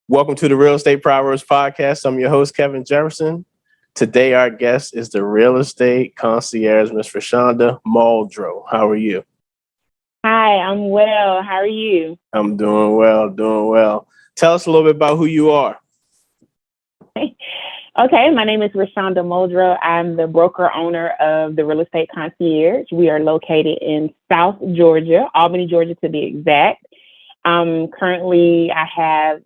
Welcome to the Real Estate Proverbs Podcast. I'm your host, Kevin Jefferson. Today, our guest is the Real Estate Concierge, Miss RaShaunda Muldrow. How are you? Hi, I'm well. How are you? I'm doing well. Tell us a little bit about who you are. Okay, my name is RaShaunda Muldrow. I'm the broker owner of the Real Estate Concierge. We are located in South Georgia, Albany, Georgia to be exact. Currently, I have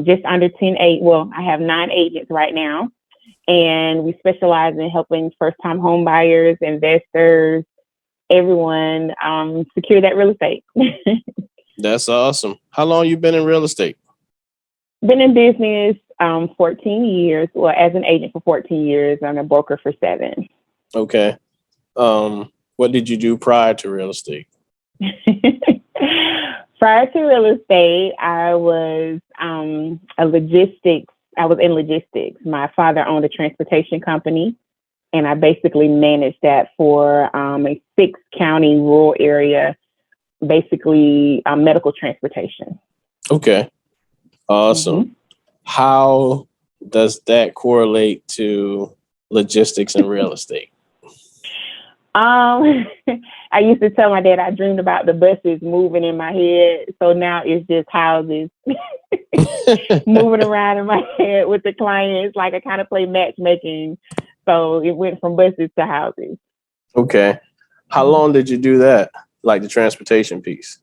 just under I have 9 agents right now, and we specialize in helping first-time home buyers, investors, everyone secure that real estate. That's awesome. How long you been in real estate? Been in business 14 years. Well, as an agent for 14 years, I'm a broker for 7. Okay. What did you do prior to real estate? Prior to real estate, I was I was in logistics. My father owned a transportation company, and I basically managed that for a 6-county rural area, basically medical transportation. Okay. Awesome. Mm-hmm. How does that correlate to logistics and real estate? I used to tell my dad I dreamed about the buses moving in my head. So now it's just houses moving around in my head with the clients. Like I kind of play matchmaking. So it went from buses to houses. Okay. How long did you do that? Like the transportation piece?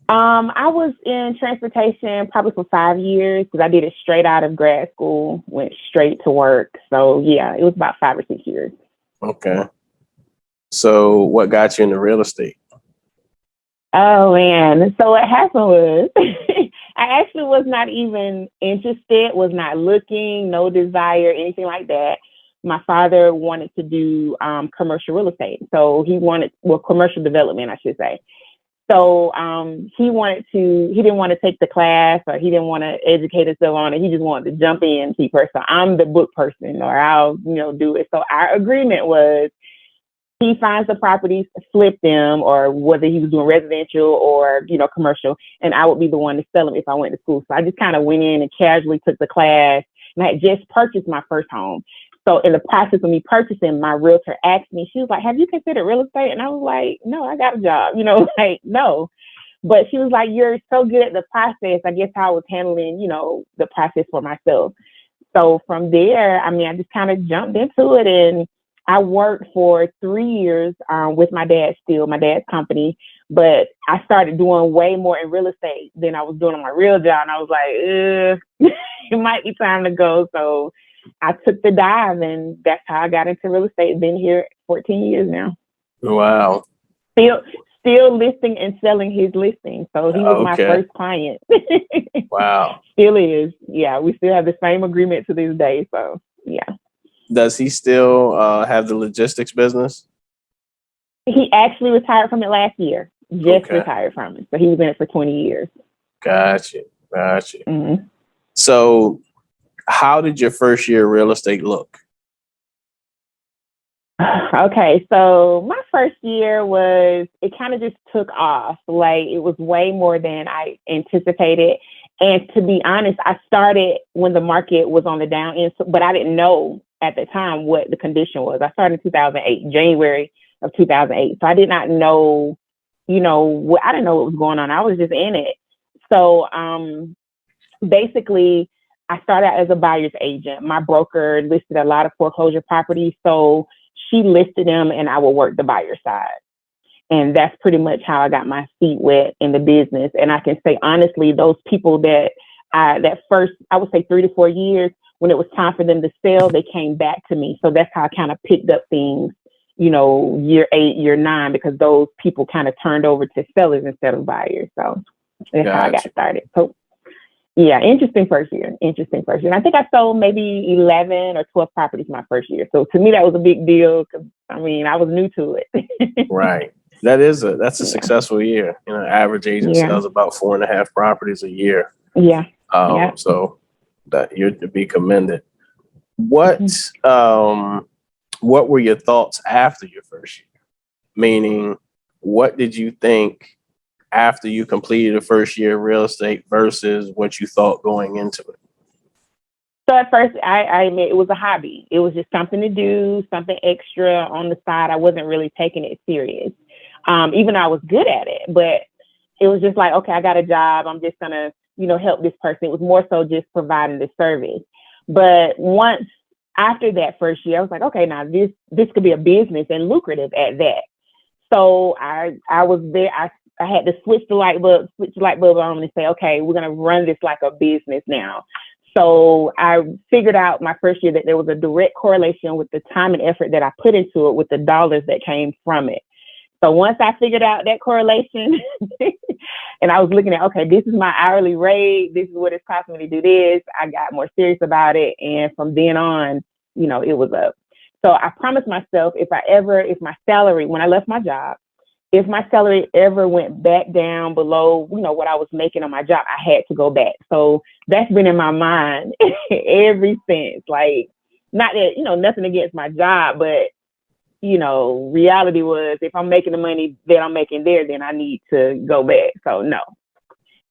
I was in transportation probably for 5 years because I did it straight out of grad school, went straight to work. So yeah, it was about 5 or 6 years. Okay. So what got you into real estate? Oh, man. So what happened was I actually was not even interested, was not looking, no desire, anything like that. My father wanted to do commercial real estate. So he wanted, commercial development, I should say. So he didn't want to take the class or he didn't want to educate himself on it. He just wanted to jump in cheaper. So I'm the book person or I'll, do it. So our agreement was, he finds the properties, flip them, or whether he was doing residential or, commercial, and I would be the one to sell them if I went to school. So I just kind of went in and casually took the class, and I had just purchased my first home. So in the process of me purchasing, my realtor asked me, she was like, have you considered real estate? And I was like, no, I got a job, no. But she was like, you're so good at the process. I guess how I was handling, the process for myself. So from there, I just kind of jumped into it, and I worked for 3 years with my dad's company, but I started doing way more in real estate than I was doing on my real job. And I was like, it might be time to go. So I took the dive, and that's how I got into real estate. Been here 14 years now. Wow. Still listing and selling his listing. So he was my first client. Wow. Still is. Yeah, we still have the same agreement to this day. So yeah. Does he still have the logistics business? He actually retired from it last year. Retired from it. So he was in it for 20 years. Gotcha. Mm-hmm. So how did your first year of real estate look? Okay, so my first year it kind of just took off. Like it was way more than I anticipated. And to be honest, I started when the market was on the down end, but I didn't know at the time what the condition was. I started in 2008, January of 2008. So I did not know, I didn't know what was going on. I was just in it. So basically, I started out as a buyer's agent. My broker listed a lot of foreclosure properties. So she listed them and I would work the buyer side. And that's pretty much how I got my feet wet in the business. And I can say, honestly, those people that first, I would say 3 to 4 years, when it was time for them to sell, they came back to me. So that's how I kind of picked up things, year 8, year 9, because those people kind of turned over to sellers instead of buyers. So that's how I got started. So yeah, interesting first year. And I think I sold maybe 11 or 12 properties my first year. So to me, that was a big deal because, I was new to it. Right. That's a successful year. Average agent sells about 4.5 properties a year. Yeah. So that you're to be commended. What were your thoughts after your first year? Meaning, what did you think after you completed the first year of real estate versus what you thought going into it? So at first, I admit it was a hobby. It was just something to do, something extra on the side. I wasn't really taking it serious, even though I was good at it. But it was just like, okay, I got a job. I'm just gonna, help this person. It was more so just providing the service. But once after that first year, I was like, okay, now this could be a business and lucrative at that. So I was there. I had to switch the light bulb on and say, okay, we're gonna run this like a business now. So I figured out my first year that there was a direct correlation with the time and effort that I put into it with the dollars that came from it. So once I figured out that correlation and I was looking at, okay, this is my hourly rate, this is what it's costing me to do this, I got more serious about it. And from then on, it was up. So I promised myself if my salary, when I left my job, if my salary ever went back down below, what I was making on my job, I had to go back. So that's been in my mind ever since. Like, not that, nothing against my job, but, reality was if I'm making the money that I'm making there, then I need to go back. So no,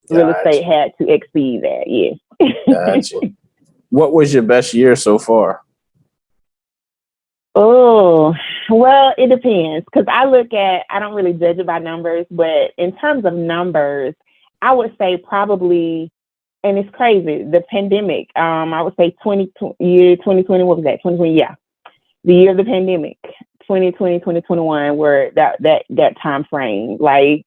real estate had to exceed that. Yeah. Gotcha. What was your best year so far? Oh, well, it depends because I don't really judge it by numbers, but in terms of numbers, I would say probably, and it's crazy, the pandemic, I would say 2020, what was that? 2020, yeah. The year of the pandemic, 2020, 2021, were that time frame. Like,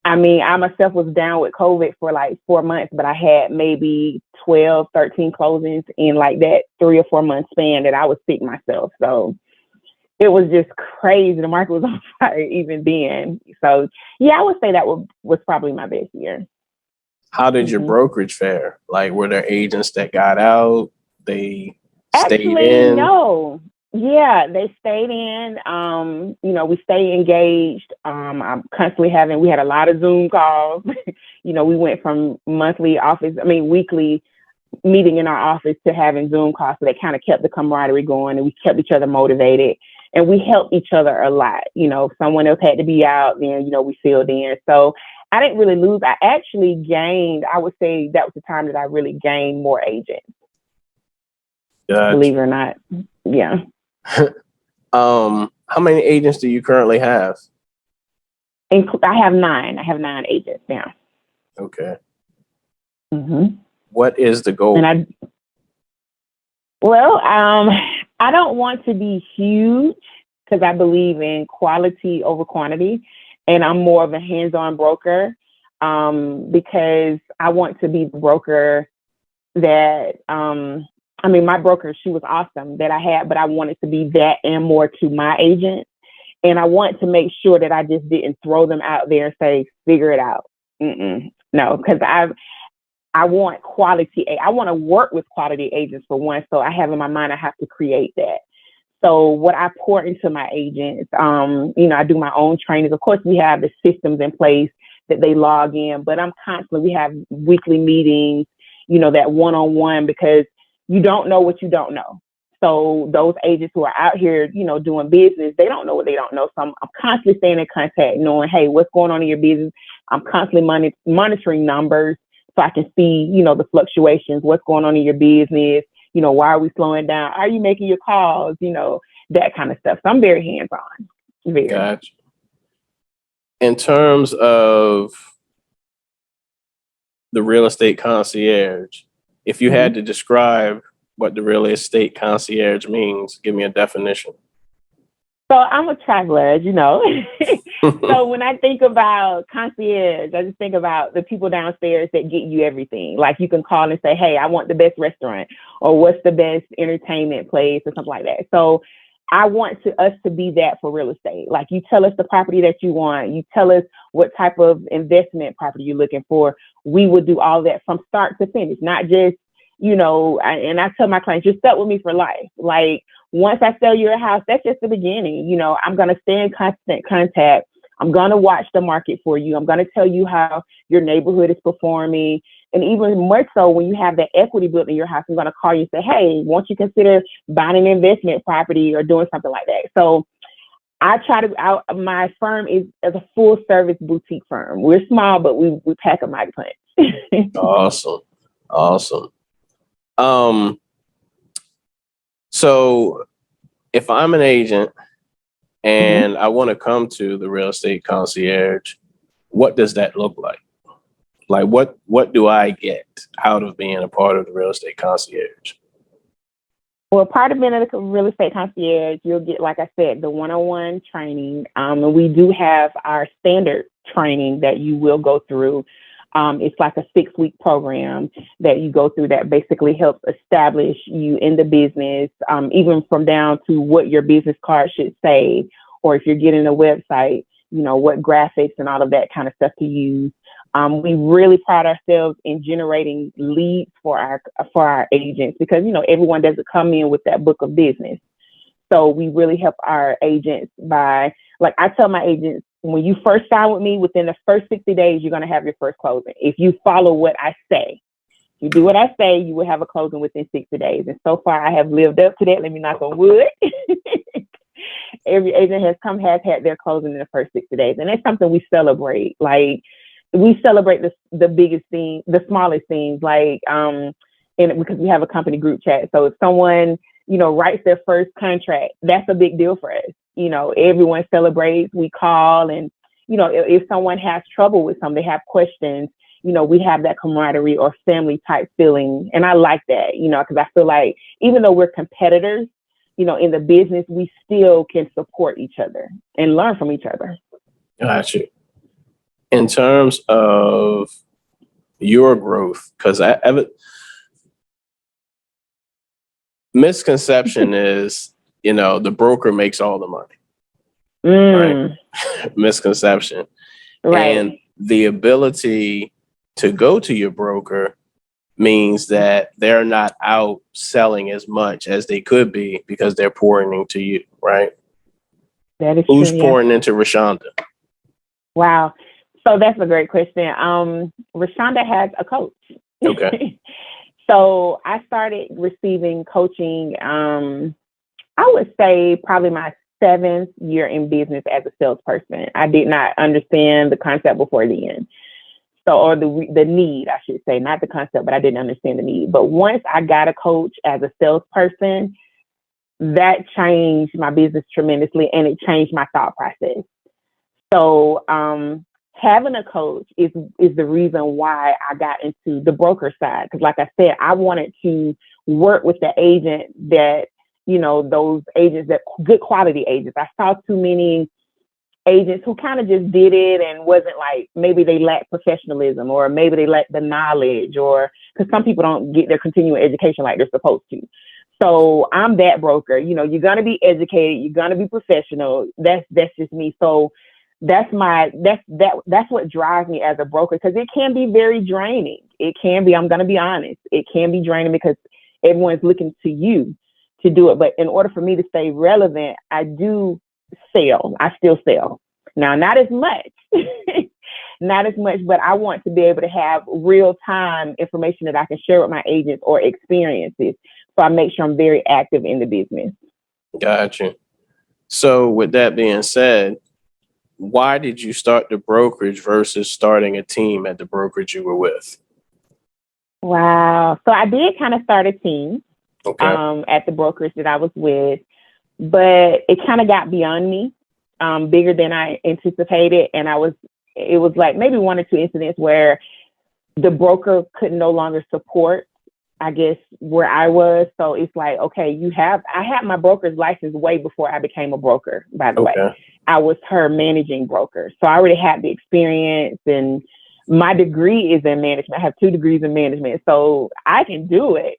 I mean, I myself was down with COVID for like 4 months, but I had maybe 12, 13 closings in like that 3 or 4 month span that I was sick myself. So it was just crazy. The market was on fire even then. So yeah, I would say that was probably my best year. How did your brokerage fare? Like, were there agents that got out? They stayed in? No. Yeah, they stayed in. We stay engaged. I'm constantly we had a lot of Zoom calls. We went from weekly meeting in our office to having Zoom calls. So that kind of kept the camaraderie going and we kept each other motivated and we helped each other a lot. If someone else had to be out, then, we filled in. So I didn't really lose. I actually gained, I would say that was the time that I really gained more agents. Gotcha. Believe it or not. Yeah. How many agents do you currently have? I have 9. I have 9 agents now. Okay. Mm-hmm. What is the goal? I don't want to be huge because I believe in quality over quantity, and I'm more of a hands-on broker because I want to be the broker that my broker, she was awesome that I had, but I wanted to be that and more to my agent. And I want to make sure that I just didn't throw them out there and say, figure it out. No, because I want quality. I want to work with quality agents for one. So I have in my mind, I have to create that. So what I pour into my agents, I do my own trainings. Of course, we have the systems in place that they log in, but we have weekly meetings, that one-on-one because you don't know what you don't know. So those agents who are out here, doing business, they don't know what they don't know. So I'm constantly staying in contact, knowing, hey, what's going on in your business? I'm constantly monitoring numbers so I can see, the fluctuations, what's going on in your business. Why are we slowing down? Are you making your calls? That kind of stuff. So I'm very hands-on. Very. Gotcha. In terms of the real estate concierge, if you had to describe what the real estate concierge means, give me a definition. So I'm a traveler, as you know. So when I think about concierge, I just think about the people downstairs that get you everything. Like you can call and say, hey, I want the best restaurant or what's the best entertainment place or something like that. So I want us to be that for real estate. Like you tell us the property that you want. You tell us what type of investment property you're looking for. We will do all that from start to finish, not just, and I tell my clients, you're stuck with me for life. Like once I sell you a house, that's just the beginning. I'm going to stay in constant contact. I'm going to watch the market for you. I'm going to tell you how your neighborhood is performing. And even more so when you have that equity built in your house, I'm going to call you and say, hey, won't you consider buying an investment property or doing something like that? So my firm is a full service boutique firm. We're small, but we pack a mighty punch. Awesome. So if I'm an agent and I want to come to the Real Estate Concierge, what does that look like? Like what do I get out of being a part of the Real Estate Concierge? Well, part of being a real estate concierge, you'll get, like I said, the one-on-one training. And we do have our standard training that you will go through. It's like a 6-week program that you go through that basically helps establish you in the business, even from down to what your business card should say, or if you're getting a website, what graphics and all of that kind of stuff to use. We really pride ourselves in generating leads for our agents because, everyone doesn't come in with that book of business. So we really help our agents by, like I tell my agents, when you first sign with me, within the first 60 days, you're going to have your first closing. If you follow what I say, you do what I say, you will have a closing within 60 days. And so far I have lived up to that. Let me knock on wood. Every agent has had their closing in the first 60 days. And that's something we celebrate. Like, we celebrate the biggest thing, the smallest things, like, because we have a company group chat. So if someone, writes their first contract, that's a big deal for us. Everyone celebrates, we call, and, if someone has trouble with something, they have questions, we have that camaraderie or family type feeling. And I like that, because I feel like even though we're competitors, in the business, we still can support each other and learn from each other. Gotcha. In terms of your growth, because misconception is, the broker makes all the money. Right? Misconception. Right. And the ability to go to your broker means that they're not out selling as much as they could be because they're pouring into you, right? That is Who's true, pouring into RaShaunda? Wow. So that's a great question. RaShaunda has a coach. Okay. So I started receiving coaching, I would say probably my 7th year in business as a salesperson. I did not understand the concept before then. So, or the need, I should say, not the concept, but I didn't understand the need. But once I got a coach as a salesperson, that changed my business tremendously, and it changed my thought process. So, having a coach is the reason why I got into the broker side. Because like I said, I wanted to work with the agent that, those agents, that good quality agents. I saw too many agents who kind of just did it and wasn't, like, maybe they lacked professionalism, or maybe they lacked the knowledge, or because some people don't get their continuing education like they're supposed to. So I'm that broker. You're going to be educated. You're going to be professional. That's just me. So that's what drives me as a broker, because it can be very draining. It can be, I'm going to be honest, it can be draining because everyone's looking to you to do it. But in order for me to stay relevant, I do sell. I still sell. Now, not as much, but I want to be able to have real time information that I can share with my agents or experiences. So I make sure I'm very active in the business. Gotcha. So with that being said, why did you start the brokerage versus starting a team at the brokerage you were with? Wow. So I did kind of start a team at the brokerage that I was with, but it kind of got beyond me, bigger than I anticipated. And it was like maybe 1 or 2 incidents where the broker could no longer support, I guess, where I was. So it's like, okay, I had my broker's license way before I became a broker, by the way. I was her managing broker. So I already had the experience, and my degree is in management. I have 2 degrees in management, so I can do it.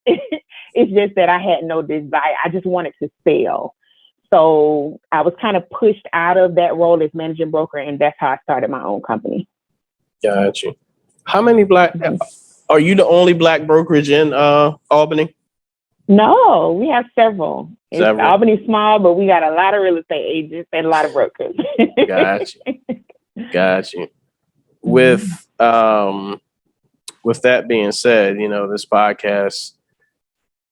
It's just that I had no desire. I just wanted to sell. So I was kind of pushed out of that role as managing broker, and that's how I started my own company. Gotcha. How many are you the only Black brokerage in Albany? No, we have several. Albany's small, but we got a lot of real estate agents and a lot of brokers. Gotcha. With that being said, this podcast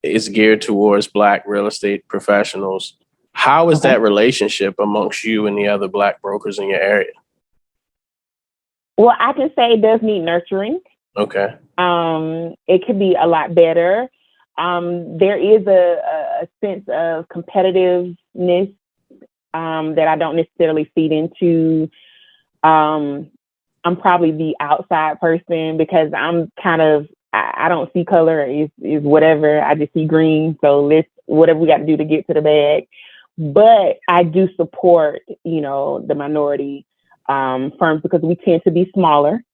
is geared towards Black real estate professionals. How is that relationship amongst you and the other Black brokers in your area? Well, I can say it does need nurturing. Okay. It could be a lot better. There is a a sense of competitiveness that I don't necessarily feed into. I'm probably the outside person because I'm kind of, I don't see color, is whatever. I just see green. So let's, whatever we got to do to get to the bag. But I do support, the minority firms because we tend to be smaller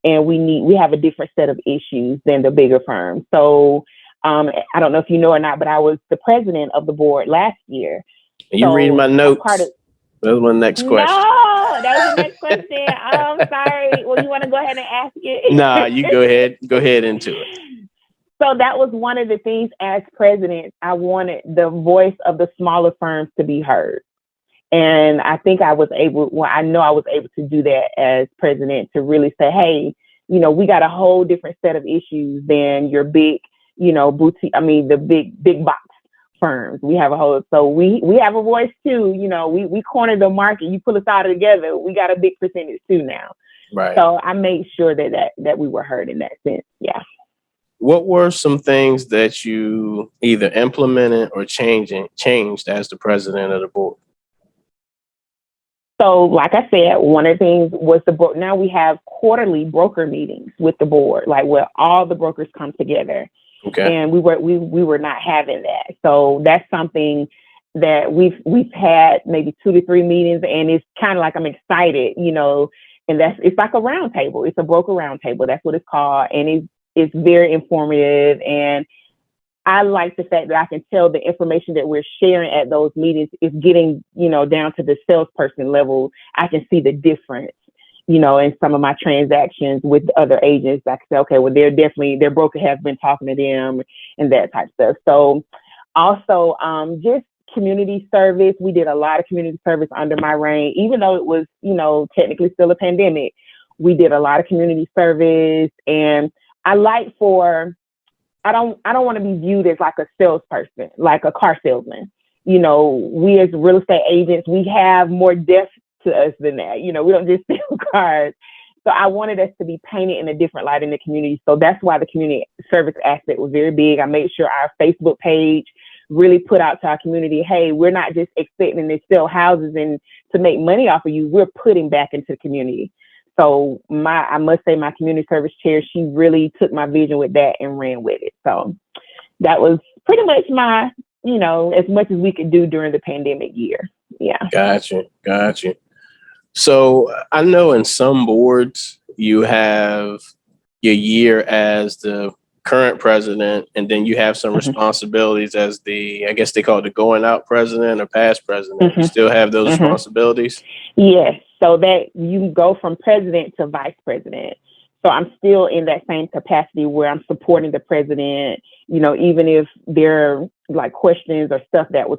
and we have a different set of issues than the bigger firms. So I don't know if you know or not, but I was the president of the board last year. You reading my notes? That was my next question. No, that was the next question. I'm sorry. Well, you want to go ahead and ask it? Nah, you go ahead. Go ahead into it. So that was one of the things as president, I wanted the voice of the smaller firms to be heard. And I think I was able to do that as president, to really say, hey, we got a whole different set of issues than your big, boutique, the big box firms. We have so we have a voice too. We corner the market. You pull us all together, we got a big percentage too now. Right. So I made sure that we were heard in that sense. Yeah. What were some things that you either implemented or changed as the president of the board? So, like I said, one of the things was the board. Now we have quarterly broker meetings with the board, like where all the brokers come together. Okay. And we were not having that. So that's something that we've had maybe 2 to 3 meetings, and it's kind of like I'm excited, and it's like a round table. It's a broker round table. That's what it's called, and it's very informative. And I like the fact that I can tell the information that we're sharing at those meetings is getting, down to the salesperson level. I can see the difference, in some of my transactions with other agents. I can say, okay, well, their broker has been talking to them and that type of stuff. So also just community service. We did a lot of community service under my reign, even though it was, technically still a pandemic. We did a lot of community service, and I don't want to be viewed as like a salesperson, like a car salesman. We as real estate agents, we have more depth to us than that. We don't just sell cars. So I wanted us to be painted in a different light in the community. So that's why the community service aspect was very big. I made sure our Facebook page really put out to our community, hey, we're not just expecting to sell houses and to make money off of you. We're putting back into the community. So I must say my community service chair, she really took my vision with that and ran with it. So that was pretty much my, as much as we could do during the pandemic year. Yeah. Gotcha. So I know in some boards you have your year as the current president, and then you have some responsibilities as I guess they call it the going out president or past president. You still have those responsibilities? Yes. So that you go from president to vice president. So I'm still in that same capacity where I'm supporting the president, even if there are like questions or stuff that was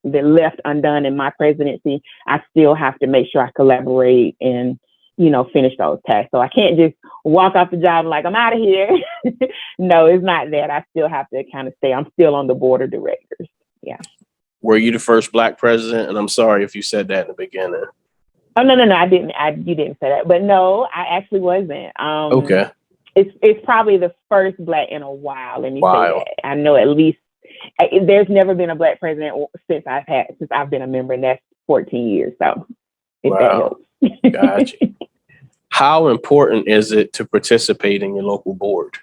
that left undone in my presidency, I still have to make sure I collaborate and, finish those tasks. So I can't just walk off the job like I'm out of here. No, it's not that. I still have to kind of stay. I'm still on the board of directors. Yeah. Were you the first Black president? And I'm sorry if you said that in the beginning. Oh, no, I didn't. You didn't say that, but no, I actually wasn't. Okay. It's probably the first Black in a while. Let me say that. I know at least there's never been a Black president since I've been a member, and that's 14 years. So if that helps. Gotcha. How important is it to participate in your local board?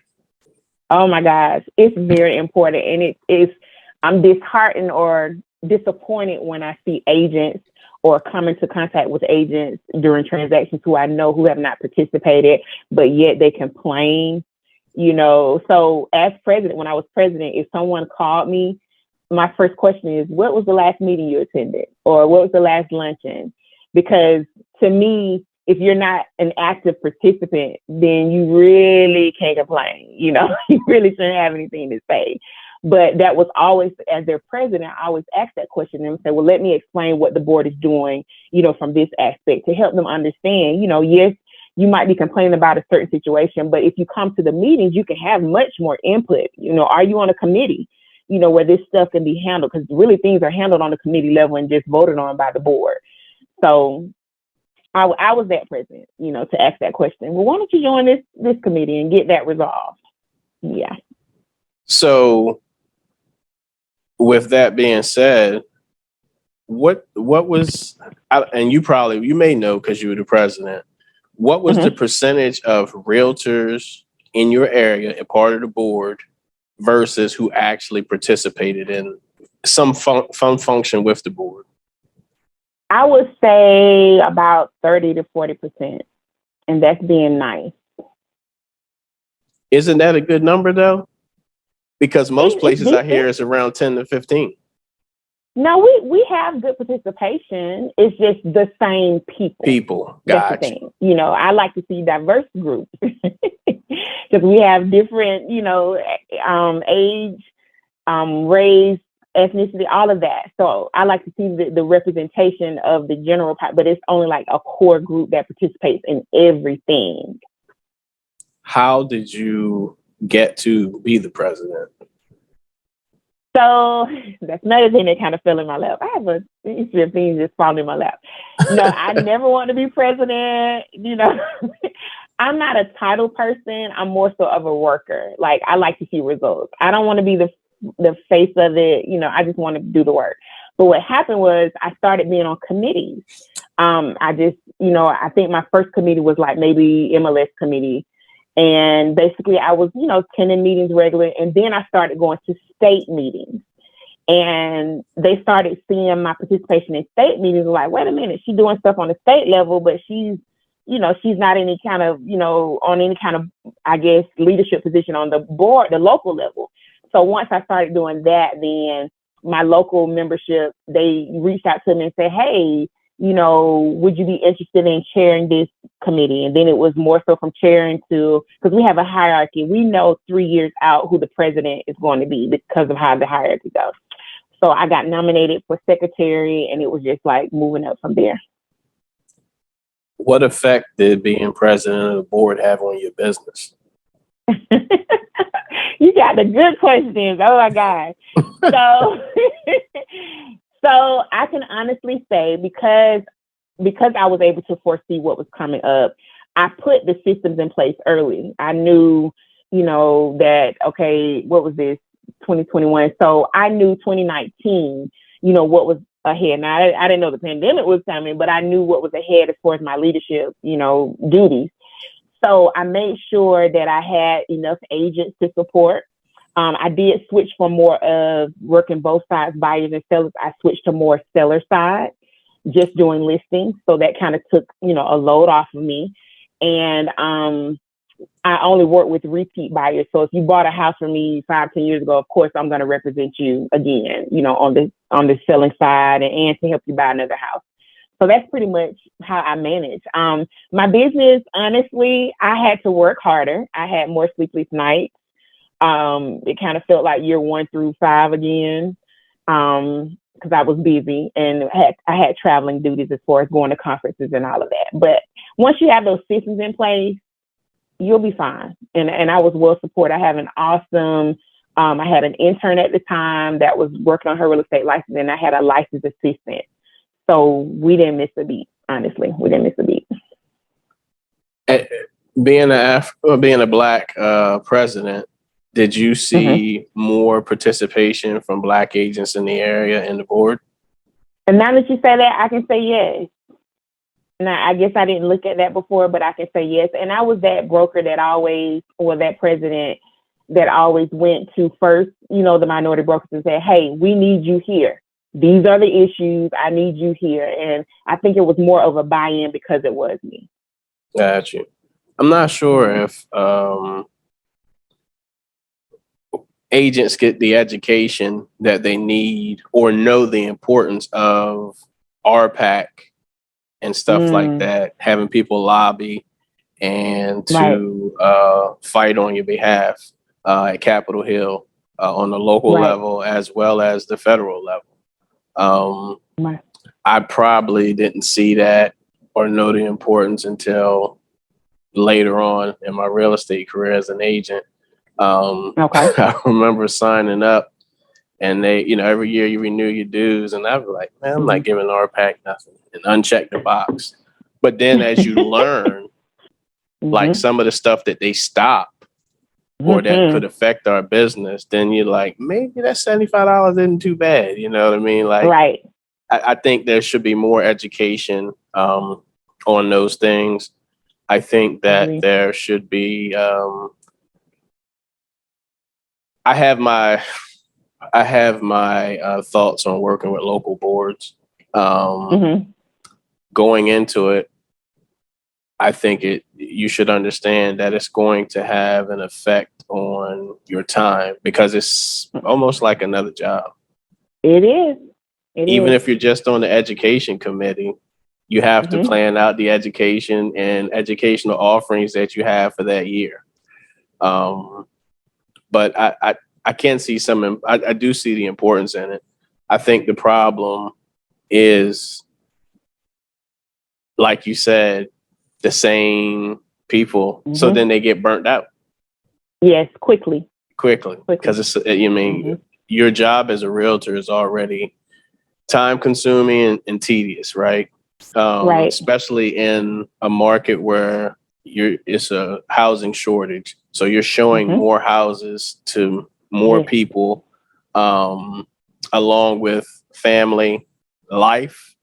Oh my gosh, it's very important, and I'm disheartened or disappointed when I see agents or come into contact with agents during transactions who I know who have not participated, but yet they complain, So as president, when I was president, if someone called me, my first question is, what was the last meeting you attended? Or what was the last luncheon? Because to me, if you're not an active participant, then you really can't complain. You really shouldn't have anything to say. But that was always, as their president, I always ask that question and say, well, let me explain what the board is doing, from this aspect to help them understand, yes, you might be complaining about a certain situation, but if you come to the meetings, you can have much more input. Are you on a committee, where this stuff can be handled? Because really things are handled on the committee level and just voted on by the board. So I was that president, to ask that question. Well, why don't you join this committee and get that resolved? Yeah. So with that being said, what was, and you may know because you were the president, what was the percentage of realtors in your area and part of the board versus who actually participated in some function with the board? I would say about 30 to 40%, and that's being nice. Isn't that a good number though? Because most places I hear decent. is around 10 to 15. No, we have good participation. It's just the same people. That's the thing. You know, I like to see diverse groups because we have different, you know, age, race, ethnicity, all of that. So I like to see the representation of the general, but it's only like a core group that participates in everything. How did you get to be the president? So that's another thing that kind of fell in my lap. I have a history of things just falling in my lap. No, I never want to be president. You know, I'm not a title person. I'm more so of a worker. Like, I like to see results. I don't want to be the face of it. You know, I just want to do the work. But what happened was I started being on committees. I just, you know, I think my first committee was like maybe MLS committee. And basically I was, you know, attending meetings regularly. And then I started going to state meetings. And they started seeing my participation in state meetings. Like, wait a minute, she's doing stuff on the state level, but she's, you know, she's not any kind of, you know, on any kind of, I guess, leadership position on the board, the local level. So once I started doing that, then my local membership, they reached out to me and said, hey, you know, would you be interested in chairing this committee? And then it was more so from chairing to, because we have a hierarchy. We know 3 years out who the president is going to be because of how the hierarchy goes. So I got nominated for secretary, and it was just like moving up from there. What effect did being president of the board have on your business? You got the good questions. Oh my God. So I can honestly say because I was able to foresee what was coming up, I put the systems in place early. I knew, you know, that, okay, what was this, 2021? So I knew 2019, you know, what was ahead. Now, I didn't know the pandemic was coming, but I knew what was ahead as far as my leadership, you know, duties. So I made sure that I had enough agents to support. I did switch from more of working both sides, buyers and sellers. I switched to more seller side, just doing listings. So that kind of took, you know, a load off of me. And I only work with repeat buyers. So if you bought a house from me 5-10 years ago, of course, I'm going to represent you again, you know, on the selling side and to help you buy another house. So that's pretty much how I manage. My business, honestly, I had to work harder. I had more sleepless nights. It kind of felt like year 1 through 5 again, because I was busy and I had traveling duties as far as going to conferences and all of that. But once you have those systems in place, you'll be fine. And I was well supported. I have an awesome, I had an intern at the time that was working on her real estate license, and I had a licensed assistant. So we didn't miss a beat. Honestly, we didn't miss a beat. Being a Black president, did you see more participation from Black agents in the area and the board? And now that you say that, I can say yes. Now, I guess I didn't look at that before, but I can say yes. And I was that broker that always, or that president that always went to first, you know, the minority brokers and said, hey, we need you here. These are the issues. I need you here. And I think it was more of a buy-in because it was me. Got you. I'm not sure if agents get the education that they need or know the importance of RPAC and stuff like that, having people lobby and to fight on your behalf at Capitol Hill on the local level as well as the federal level. I probably didn't see that or know the importance until later on in my real estate career as an agent. I remember signing up, and they, you know, every year you renew your dues, and I was like, man, I'm not giving RPAC nothing, and uncheck the box. But then as you learn, like some of the stuff that they stop, or that could affect our business, then you're like, maybe that $75 isn't too bad. You know what I mean? Like, Right. I think there should be more education on those things. I think that there should be. I have my thoughts on working with local boards. Going into it, I think you should understand that it's going to have an effect on your time because it's almost like another job. It is. Even if you're just on the education committee, you have to plan out the education and educational offerings that you have for that year. But I can see I do see the importance in it. I think the problem is, like you said, the same people. So then they get burnt out. Yes, quickly. Because it's, your job as a realtor is already time consuming and tedious, right? Right. Especially in a market where it's a housing shortage. So you're showing more houses to more people, along with family life.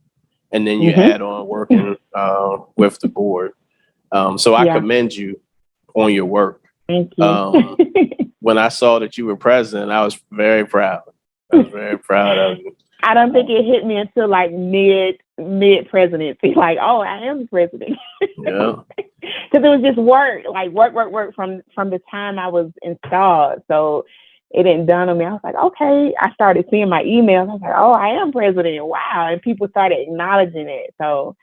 And then you add on working with the board. So I commend you on your work. Thank you. When I saw that you were president, I was very proud. I was very proud of you. I don't think it hit me until like mid presidency. Like, oh, I am the president. Yeah. Because it was just work from the time I was installed. So it didn't dawn on me. I was like, okay. I started seeing my emails. I was like, oh, I am president. Wow. And people started acknowledging it. So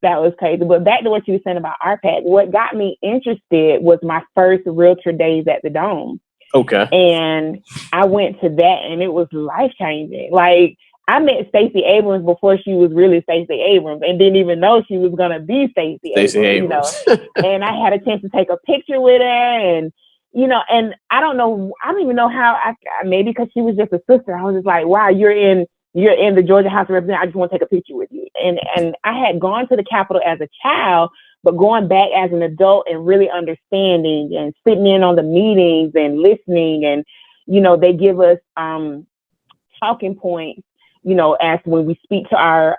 that was crazy. But back to what you were saying about RPAC, what got me interested was my first realtor days at the Dome. Okay. And I went to that and it was life-changing. Like, I met Stacey Abrams before she was really Stacey Abrams and didn't even know she was going to be Stacey Abrams. You know? And I had a chance to take a picture with her and, you know, and I don't even know how maybe because she was just a sister. I was just like, wow, you're in the Georgia House of Representatives. I just want to take a picture with you. And I had gone to the Capitol as a child, but going back as an adult and really understanding and sitting in on the meetings and listening and, you know, they give us talking points, you know, as when we speak to our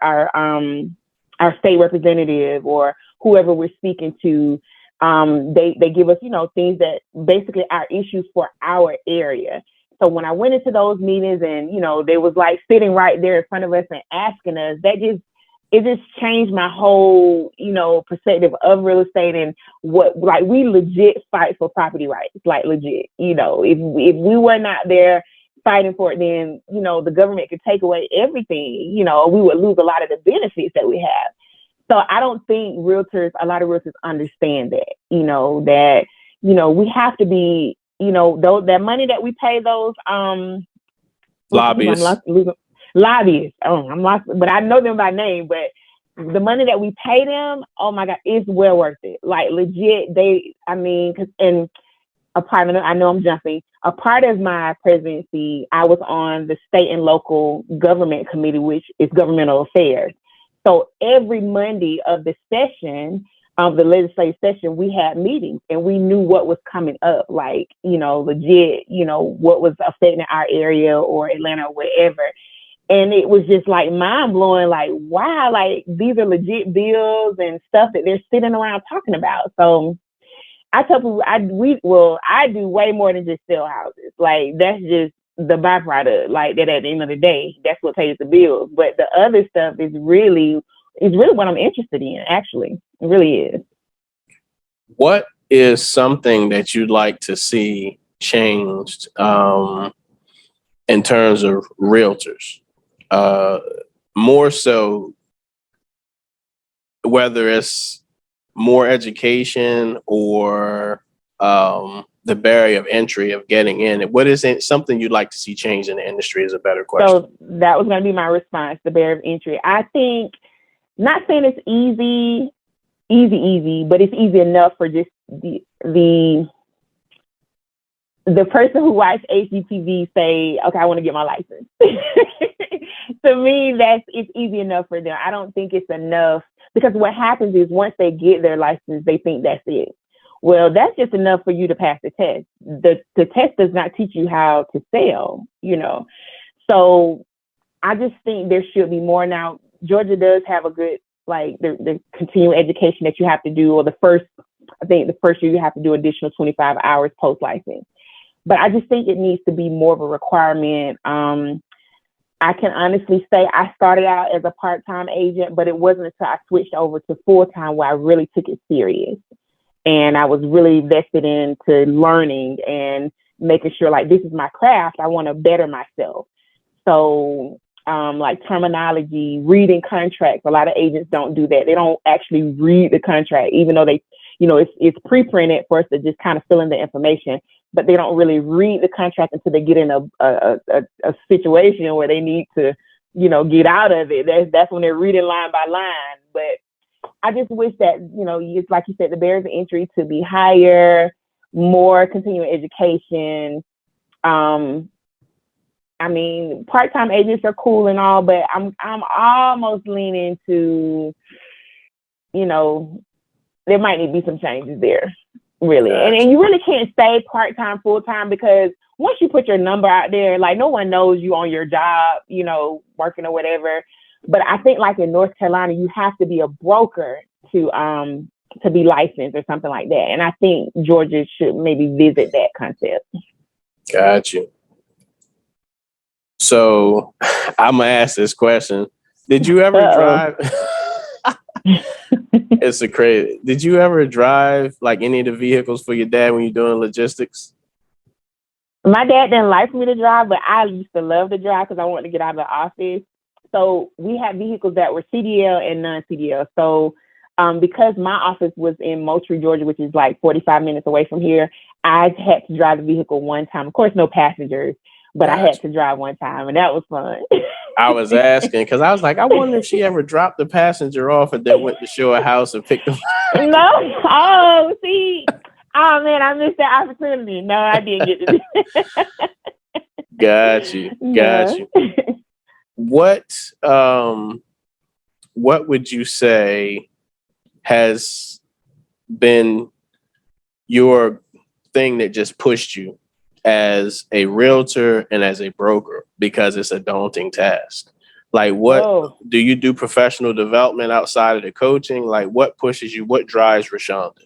state representative or whoever we're speaking to, they give us, you know, things that basically are issues for our area. So when I went into those meetings and, you know, they was like sitting right there in front of us and asking us, it just changed my whole, you know, perspective of real estate and what, like, we legit fight for property rights, like legit, you know, if we were not there fighting for it, then, you know, the government could take away everything, you know, we would lose a lot of the benefits that we have. So I don't think a lot of realtors understand that, you know, we have to be, you know, that money that we pay those lobbyists. Lobbyists. Oh, I'm lost, but I know them by name. But the money that we pay them, oh my God, it's well worth it. Like legit, I know I'm jumping. A part of my presidency, I was on the state and local government committee, which is governmental affairs. So every Monday of the session, the legislative session, we had meetings and we knew what was coming up, like, you know, legit, you know, what was affecting our area or Atlanta or wherever. And it was just like mind blowing, like, wow, like these are legit bills and stuff that they're sitting around talking about. So I tell people I do way more than just sell houses. Like that's just the byproduct, like that at the end of the day, that's what pays the bills. But the other stuff is really what I'm interested in, actually. It really is. What is something that you'd like to see changed in terms of realtors? More so, whether it's more education or the barrier of entry of getting in. What is something you'd like to see change in the industry is a better question. So that was going to be my response, the barrier of entry. I think, not saying it's easy, but it's easy enough for just the person who watched HGTV say, okay, I want to get my license. To me, it's easy enough for them. I don't think it's enough because what happens is once they get their license, they think that's it. Well, that's just enough for you to pass the test. The test does not teach you how to sell, you know. So I just think there should be more. Now, Georgia does have a good, like, the continuing education that you have to do, or I think the first year you have to do additional 25 hours post-license. But I just think it needs to be more of a requirement. I can honestly say I started out as a part-time agent, but it wasn't until I switched over to full-time where I really took it serious. And I was really vested into learning and making sure, like, this is my craft. I want to better myself. So, like terminology, reading contracts, a lot of agents don't do that. They don't actually read the contract, even though they, you know, it's pre-printed for us to just kind of fill in the information, but they don't really read the contract until they get in a situation where they need to, you know, get out of it. That's when they're reading line by line. But I just wish that, you know, it's like you said, the barriers of entry to be higher, more continuing education. I mean, part-time agents are cool and all, but I'm almost leaning to, you know, there might need to be some changes there, really. Gotcha. And you really can't say part-time, full-time, because once you put your number out there, like, no one knows you on your job, you know, working or whatever. But I think, like, in North Carolina, you have to be a broker to be licensed or something like that. And I think Georgia should maybe visit that concept. Got you. So I'm gonna ask this question. Did you ever drive? It's a crazy. Did you ever drive, like, any of the vehicles for your dad when you're doing logistics? My dad didn't like for me to drive, but I used to love to drive because I wanted to get out of the office. So we had vehicles that were CDL and non-CDL. So because my office was in Moultrie, Georgia, which is like 45 minutes away from here, I had to drive the vehicle one time. Of course, no passengers, but I had to drive one time, and that was fun. I was asking because I was like, I wonder if she ever dropped the passenger off and then went to show a house and picked them. No. Oh, see. Oh, man, I missed that opportunity. No, I didn't get to do that. Got you. What would you say has been your thing that just pushed you as a realtor and as a broker, because it's a daunting task? Like, what do you do professional development outside of the coaching? Like, what pushes you? What drives RaShaunda?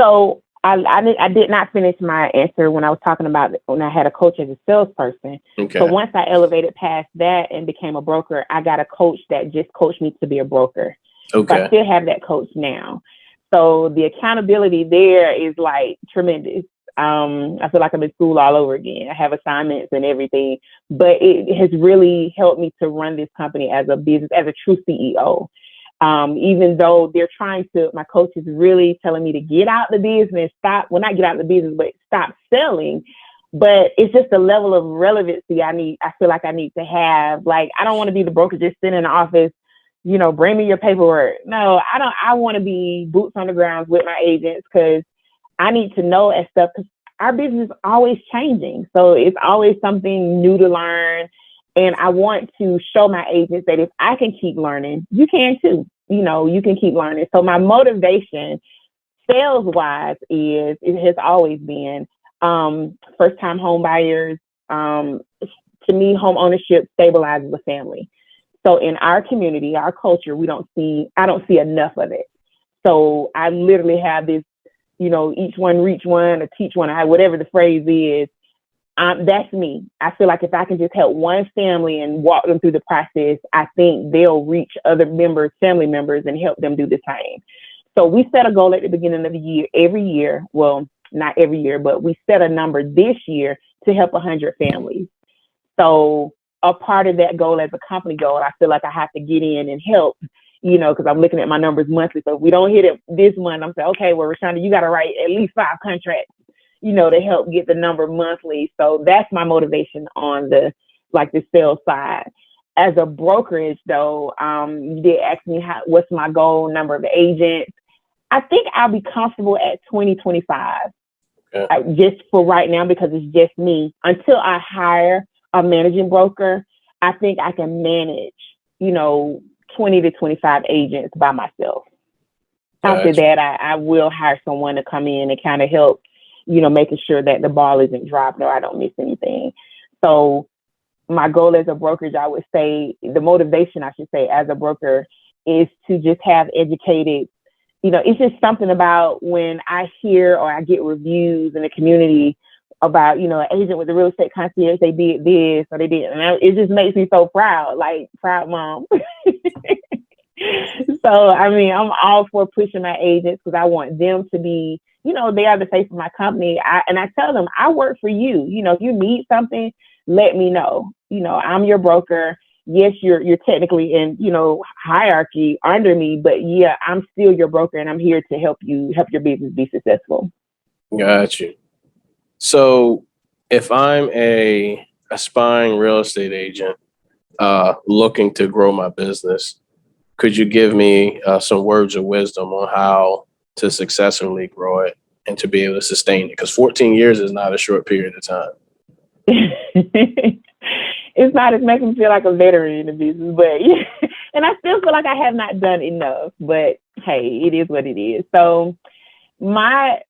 So I did not finish my answer when I was talking about when I had a coach as a salesperson. Okay. So once I elevated past that and became a broker, I got a coach that just coached me to be a broker. Okay. So I still have that coach now. So the accountability there is, like, tremendous. I feel like I'm in school all over again. I have assignments and everything, but it has really helped me to run this company as a business, as a true CEO. Even though they're my coach is really telling me to get out the business, not get out the business, but stop selling. But it's just a level of relevancy I feel like I need to have. Like, I don't want to be the broker just sitting in the office, you know, bring me your paperwork. No, I don't. I want to be boots on the ground with my agents, because I need to know and stuff, because our business is always changing. So it's always something new to learn. And I want to show my agents that if I can keep learning, you can too. You know, you can keep learning. So my motivation, sales-wise, it has always been first-time home buyers. To me, home ownership stabilizes a family. So in our community, our culture, I don't see enough of it. So I literally have this, you know, each one reach one or teach one, whatever the phrase is. That's me. I feel like if I can just help one family and walk them through the process, I think they'll reach other family members, and help them do the same. So we set a goal at the beginning of the year, every year. Well, not every year, but we set a number this year to help 100 families. So a part of that goal as a company goal, I feel like I have to get in and help, you know, because I'm looking at my numbers monthly. So if we don't hit it this month, I'm saying, okay, well, RaShaunda, you got to write at least 5 contracts, you know, to help get the number monthly. So that's my motivation on the sales side. As a brokerage, though, you did ask me what's my goal, number of agents. I think I'll be comfortable at 2025, just for right now, because it's just me. Until I hire a managing broker, I think I can manage, you know, 20 to 25 agents by myself. After Gotcha. that, I will hire someone to come in and kind of help, making sure that the ball isn't dropped or I don't miss anything. So my goal as a brokerage, I would say the motivation, I should say, as a broker is to just have educated, it's just something about when I hear or I get reviews in the community about, an agent with the real estate concierge, they did this or they did, and it just makes me so proud, like proud mom. So, I mean, I'm all for pushing my agents because I want them to be, they are the face of my company. And I tell them, I work for you. If you need something, let me know. I'm your broker. Yes, you're technically in, hierarchy under me, but yeah, I'm still your broker and I'm here to help your business be successful. Got you. So if I'm a aspiring real estate agent looking to grow my business, could you give me some words of wisdom on how to successfully grow it and to be able to sustain it? Because 14 years is not a short period of time. It's not. It's making me feel like a veteran in the business, but and I still feel like I have not done enough. But hey, it is what it is. So my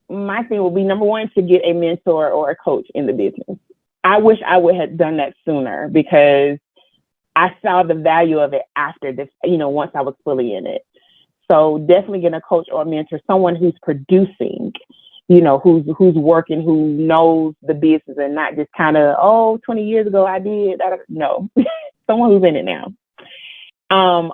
thing would be, number one, to get a mentor or a coach in the business. I wish I would have done that sooner because I saw the value of it after this, once I was fully in it. So definitely getting a coach or a mentor, someone who's producing, who's working, who knows the business and not just kind of, 20 years ago I did. No, someone who's in it now.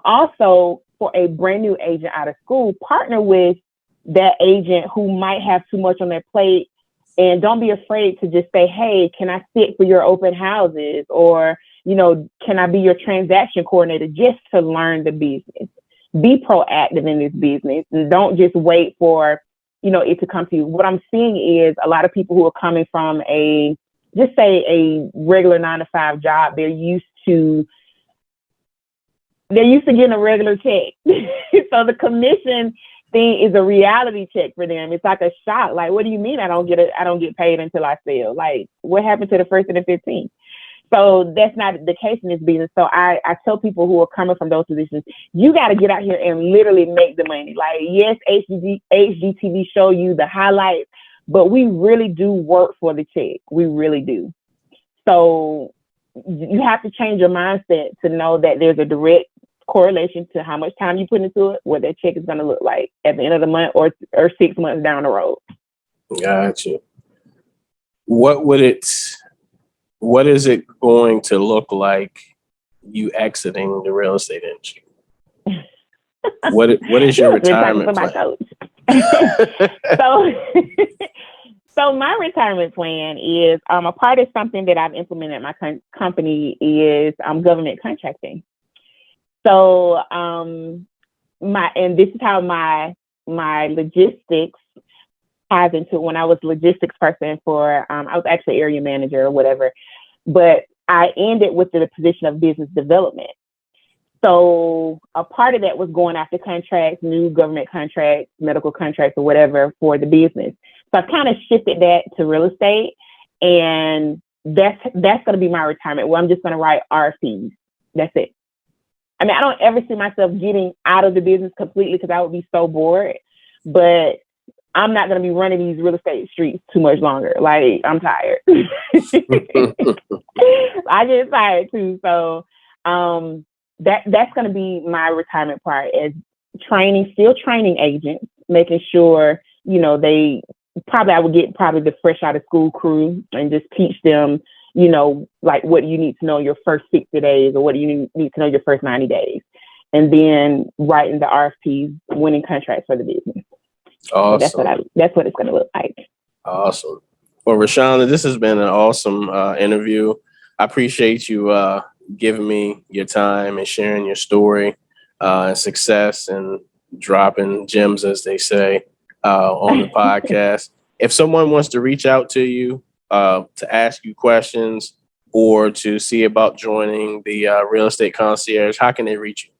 Also, for a brand new agent out of school, partner with that agent who might have too much on their plate. And don't be afraid to just say, hey, can I sit for your open houses? Or, can I be your transaction coordinator just to learn the business? Be proactive in this business and don't just wait for, it to come to you. What I'm seeing is a lot of people who are coming from a regular 9-to-5 job. They're used to getting a regular check. So the commission thing is a reality check for them. It's like a shock. Like, what do you mean I don't get paid until I sell? Like, what happened to the 1st and the 15th? So that's not the case in this business. So I tell people who are coming from those positions, you got to get out here and literally make the money. Like, yes, HGTV show you the highlights, but we really do work for the check. We really do. So you have to change your mindset to know that there's a direct correlation to how much time you put into it, what that check is going to look like at the end of the month or 6 months down the road. Gotcha. What is it going to look like you exiting the real estate industry? What is your retirement plan? So my retirement plan is a part of something that I've implemented in my company is government contracting. So this is how my logistics ties into when I was logistics person for I was actually area manager or whatever, but I ended with the position of business development. So a part of that was going after contracts, new government contracts, medical contracts, or whatever for the business. So I kind of shifted that to real estate, and that's going to be my retirement. Where I'm just going to write RFPs. That's it. I mean, I don't ever see myself getting out of the business completely because I would be so bored. But I'm not going to be running these real estate streets too much longer. Like, I'm tired. I get tired too. So that's going to be my retirement part, is still training agents, making sure, I would get the fresh out of school crew and just teach them, like, what do you need to know your first 60 days or what do you need to know your first 90 days? And then writing the RFPs, winning contracts for the business. Awesome. So that's what it's going to look like. Awesome. Well, RaShaunda, this has been an awesome interview. I appreciate you giving me your time and sharing your story and success and dropping gems, as they say, on the podcast. If someone wants to reach out to you to ask you questions or to see about joining the Real Estate Concierge, how can they reach you?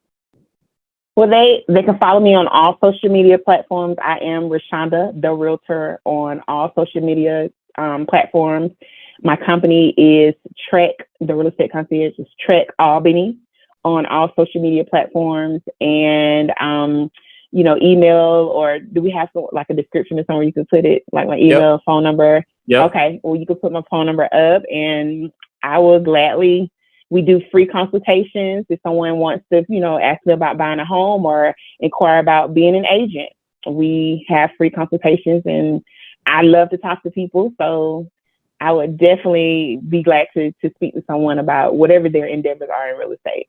Well, they can follow me on all social media platforms. I am RaShaunda, the Realtor, on all social media platforms. My company is Trek, the Real Estate Concierge is Trek Albany on all social media platforms. And email, or do we have like a description or somewhere you can put it, like my email, phone number? Yeah. Okay. Well, you can put my phone number up, and I will gladly. We do free consultations if someone wants to, ask me about buying a home or inquire about being an agent. We have free consultations, and I love to talk to people. So I would definitely be glad to speak to someone about whatever their endeavors are in real estate.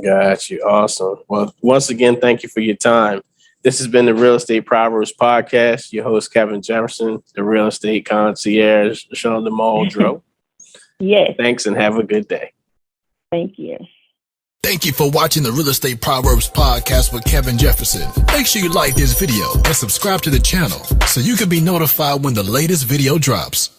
Got you. Awesome. Well, once again, thank you for your time. This has been the Real Estate Proverbs Podcast. Your host, Kevin Jefferson, the Real Estate Concierge, RaShaunda Muldrow. Yes. Thanks, and have a good day. Thank you. Thank you for watching the Real Estate Proverbs Podcast with Kevin Jefferson. Make sure you like this video and subscribe to the channel so you can be notified when the latest video drops.